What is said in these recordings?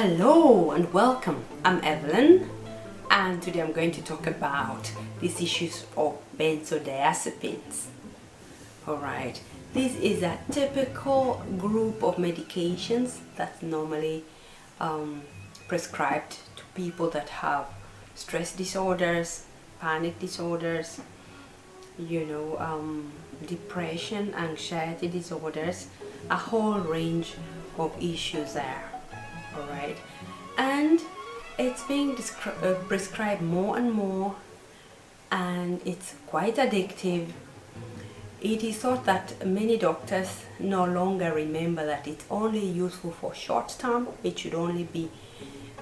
Hello and welcome. I'm Evelyn, and today I'm going to talk about these issues of benzodiazepines. Alright, this is a typical group of medications that's normally prescribed to people that have stress disorders, panic disorders, depression, anxiety disorders, a whole range of issues there. Alright, and it's being prescribed more and more, and it's quite addictive. It is thought that many doctors no longer remember that it's only useful for short term. It should only be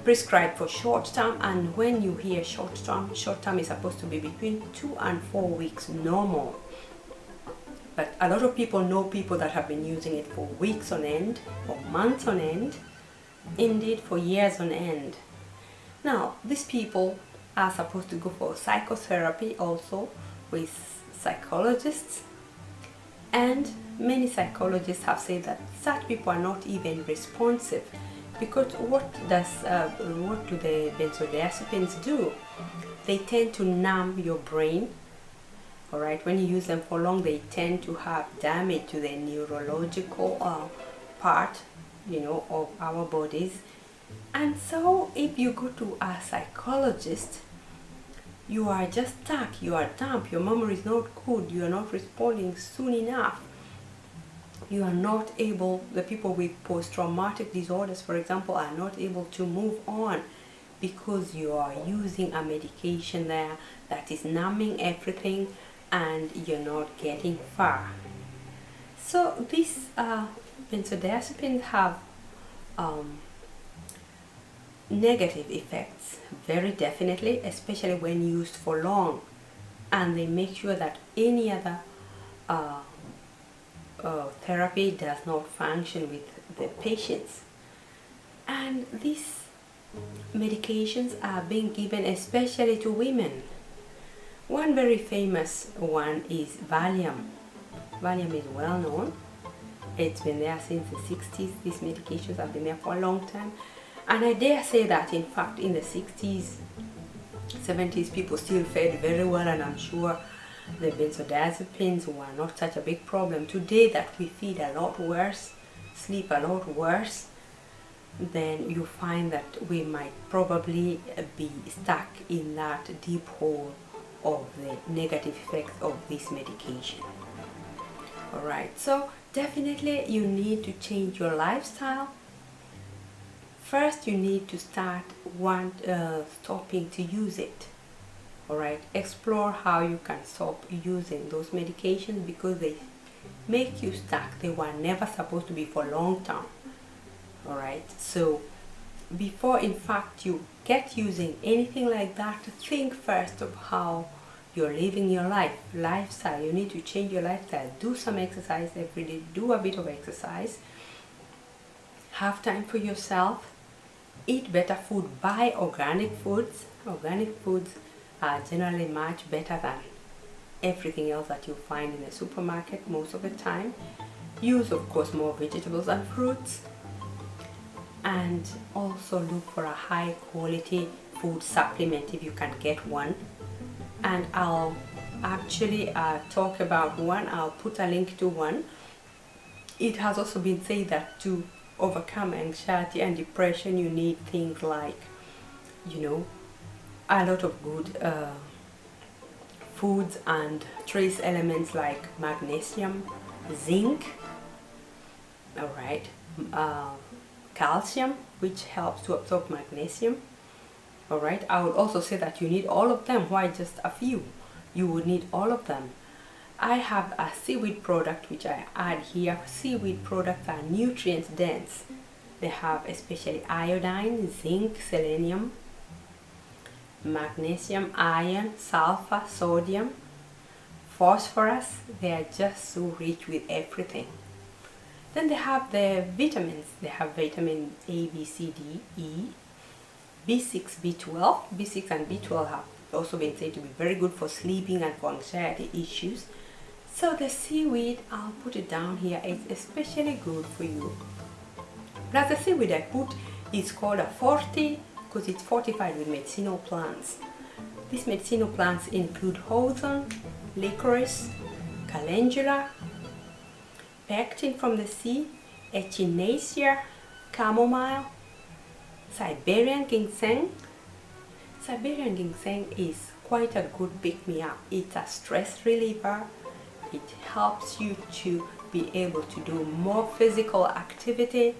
prescribed for short term, and when you hear short term is supposed to be between 2 and 4 weeks, no more. But a lot of people know people that have been using it for weeks on end, or months on end, indeed for years on end. Now, these people are supposed to go for psychotherapy also with psychologists, and many psychologists have said that such people are not even responsive, because what do the benzodiazepines do? They tend to numb your brain. Alright, when you use them for long, they tend to have damage to the neurological part of our bodies. And so if you go to a psychologist, you are just stuck, you are dumb, your memory is not good, you are not responding soon enough, you are not able, the people with post-traumatic disorders, for example, are not able to move on because you are using a medication there that is numbing everything and you're not getting far. So these benzodiazepines have negative effects, very definitely, especially when used for long, and they make sure that any other therapy does not function with the patients. And these medications are being given especially to women. One very famous one is Valium. Valium is well known. It's been there since the 60s. These medications have been there for a long time. And I dare say that, in fact, in the 60s, 70s, people still fed very well, and I'm sure the benzodiazepines were not such a big problem. Today that we feed a lot worse, sleep a lot worse, then you find that we might probably be stuck in that deep hole of the negative effects of this medication. Alright, so definitely you need to change your lifestyle. First, you need to start stopping to use it. Alright, explore how you can stop using those medications, because they make you stuck. They were never supposed to be for long term. Alright, so before in fact you get using anything like that, think first of how you're living your lifestyle. You need to change your lifestyle. Do some exercise every day. Do a bit of exercise. Have time for yourself. Eat better food. Buy organic foods. Organic foods are generally much better than everything else that you find in the supermarket most of the time. Use, of course, more vegetables and fruits. And also look for a high quality food supplement if you can get one. And I'll actually talk about one. I'll put a link to one. It has also been said that to overcome anxiety and depression, you need things like, a lot of good foods and trace elements like magnesium, zinc, alright, calcium, which helps to absorb magnesium. Alright, I would also say that you need all of them. Why just a few? You would need all of them. I have a seaweed product which I add here. Seaweed products are nutrient dense. They have especially iodine, zinc, selenium, magnesium, iron, sulfur, sodium, phosphorus. They are just so rich with everything. Then they have the vitamins. They have vitamin A, B, C, D, E, B6, B12. B6 and B12 have also been said to be very good for sleeping and for anxiety issues. So the seaweed, I'll put it down here, it's especially good for you. Plus the seaweed I put It's called a 40 because it's fortified with medicinal plants. These medicinal plants include hawthorn, licorice, calendula, pectin from the sea, echinacea, chamomile, Siberian ginseng. Siberian ginseng is quite a good pick-me-up. It's a stress reliever. It helps you to be able to do more physical activity.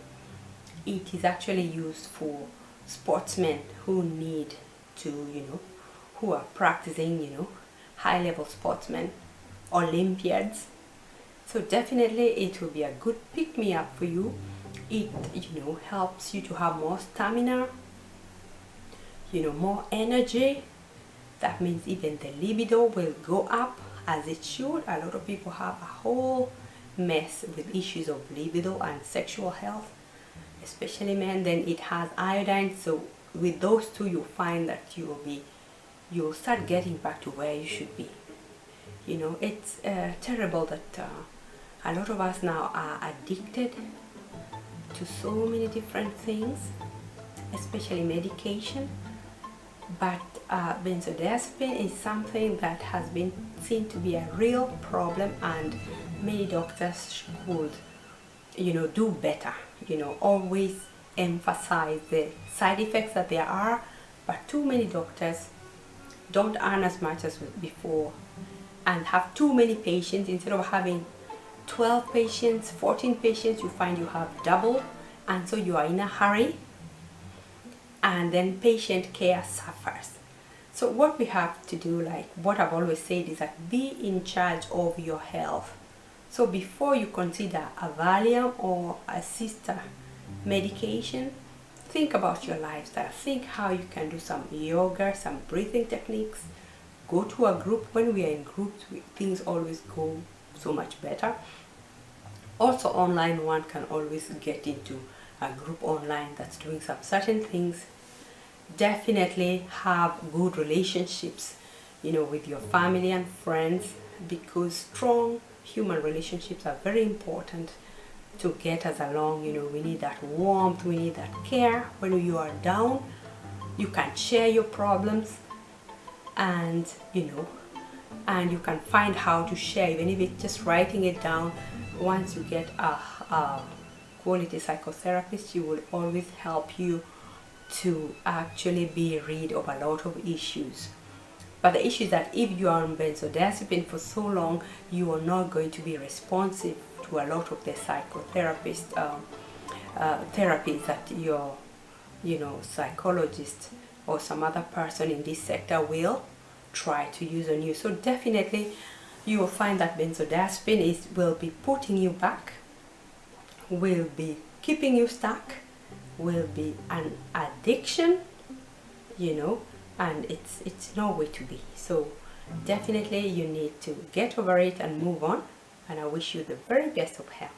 It is actually used for sportsmen who need to, who are practicing, high-level sportsmen, Olympiads. So definitely it will be a good pick-me-up for you. It, helps you to have more stamina, more energy. That means even the libido will go up as it should. A lot of people have a whole mess with issues of libido and sexual health, especially men. Then it has iodine, so with those two you'll find that you'll start getting back to where you should be. It's terrible that a lot of us now are addicted to so many different things, especially medication. But benzodiazepine is something that has been seen to be a real problem, and many doctors could, do better. Always emphasize the side effects that there are, but too many doctors don't earn as much as before and have too many patients. Instead of having 12 patients, 14 patients, you find you have double, and so you are in a hurry, and then patient care suffers. So what we have to do, like what I've always said, is that be in charge of your health. So before you consider a Valium or a sister medication, think about your lifestyle. Think how you can do some yoga, some breathing techniques. Go to a group. When we are in groups, things always go so much better. Also online, one can always get into a group online that's doing some certain things. Definitely have good relationships, with your family and friends, because strong human relationships are very important to get us along. We need that warmth, we need that care. When you are down, you can share your problems, and and you can find how to share, even if it's just writing it down. Once you get a quality psychotherapist, she will always help you to actually be rid of a lot of issues. But the issue is that if you are on benzodiazepine for so long, you are not going to be responsive to a lot of the psychotherapist therapies that your psychologist or some other person in this sector will try to use on you. So definitely you will find that benzodiazepine will be putting you back, will be keeping you stuck, will be an addiction, and it's no way to be. So definitely you need to get over it and move on, and I wish you the very best of health.